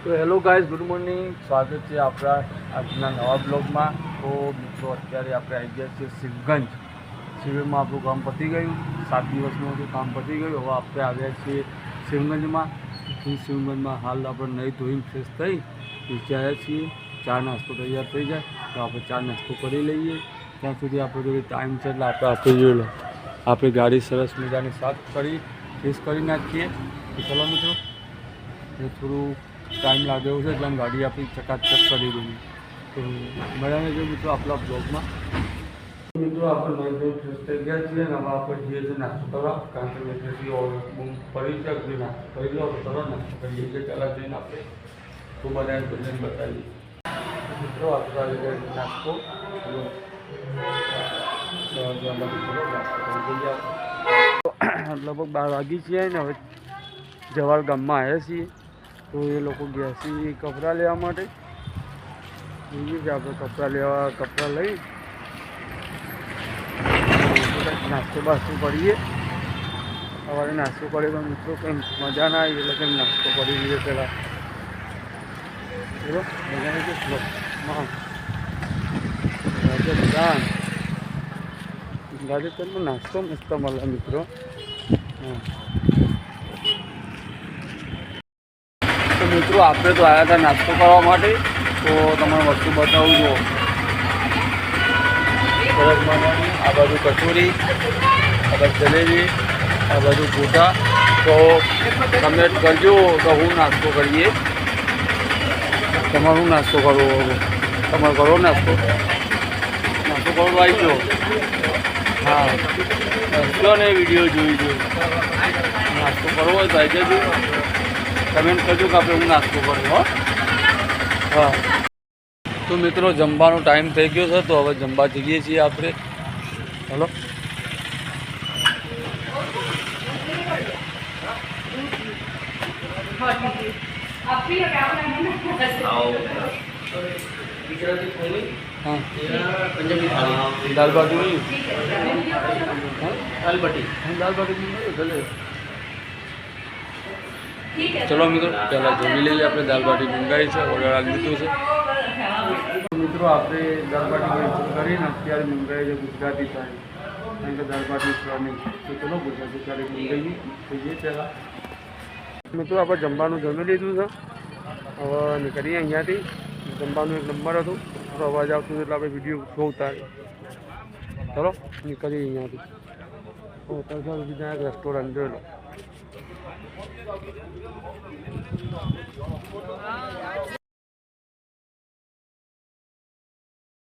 તો hello guys, good morning. સ્વાગત છે આપણા આજના નવા બ્લોગમાં. તો મિત્રો અત્યારે આપણે આવી ગયા છીએ શિવગંજ. શિવમાં આપણું કામ પતી ગયું. 7 દિવસનું હતું કામ પતી ગયું. હવે આપણે આવ્યા છીએ શિવગંજમાં. શિવગંજમાં હાલ આપણે નહીં ધોઈને ફ્રેશ થઈ નીચે આવ્યા છીએ. ચા નાસ્તો તૈયાર થઈ જાય તો આપણે ચા નાસ્તો કરી લઈએ. ત્યાં સુધી આપણે જોડે ટાઈમ છે એટલે આપણે જોઈ લો. આપણે ગાડી સરસ મજાની સાફ કરી ફ્રેશ કરી નાખીએ. તો ચલો મિત્રો, એ થોડું ટાઈમ લાગે એવું છે એટલે આમ ગાડી આપણી ચકાચક કરી દઈએ. તો મળ્યા જો મિત્રો આપણા બ્લોગમાં. મિત્રો આપણે નહીં ધોઈ ફ્રેશ થઈ ગયા છીએ અને હવે આપણે જઈએ છીએ નાસ્તો કરવા. કારણ કે મેં બૂમ પડી છે કે નાસ્તો કરી લો તો તરત નાસ્તો કરીએ છીએ. પહેલાં જઈને આપણે તો બનાવીને બધાને બતાવીએ. મિત્રો આપણે આવી ગયા નાસ્તો લગભગ 12 વાગી છીએ ને હવે જવાલ ગામમાં આવ્યા છીએ. તો એ લોકો ગયા છે કપડાં લેવા માટે. જોઈએ કે આપણે કપડાં લઈ નાસ્તો બાસ્તો કરીએ. સવારે નાસ્તો કરીએ તો મિત્રો કંઈ મજા ના આવી એટલે કંઈ નાસ્તો કરી દઈએ પહેલાં. ચલો મજા આવી ગયો. રાજસ્થાનમાં નાસ્તો મસ્ત મળે મિત્રો. તો મિત્રો આપણે તો આવ્યા હતા નાસ્તો કરવા માટે. તો તમારે વસ્તુ બતાવું જો સરસ મજાની. આ બાજુ કચોરી, આ બાજુ જલેબી, આ બાજુ ગોટા. તો કમેન્ટ કરજો તો હું નાસ્તો કરીએ. તમારું નાસ્તો કરવો તમારે કરો નાસ્તો કરવો આવી ગયો. હા જો ને વિડીયો જોઈ જો નાસ્તો કરવો હોય તો આવી જજો. કમેન્ટ કરજો કે આપણે હું નાસ્તો કરવો. હા તો મિત્રો જમવાનો ટાઈમ થઈ ગયો છે. તો હવે જમવા જઈએ છીએ આપણે. હલો हाँ पंजाबी थाली दाल बाटी नहीं दाल बाटी चले. चलो મિત્રો પહેલાં જમી લઈએ. આપણે દાલ બાટી મંગાવી છે, ઓર્ડર આપી દીધું છે. મિત્રો આપણે દાલ બાટી કરીને અત્યારે મંગાવી છે ગુજરાતી થાળી. કારણ કે દાલ બાટી નહીં તો ચલો ગુજરાતી થાળી મંગાવી થઈએ પહેલાં. મિત્રો આપણે જમવાનું જમી લીધું છે. હવે નીકળીએ અહીંયાથી. જમવાનું 1 નંબર હતું. થોડો અવાજ આવતો એટલે આપણે વિડીયો શો ઉતારીએ. ચલો નીકળીએ અહીંયાથી. ત્યાં બીજા એક રેસ્ટોરન્ટ જોઈ લો.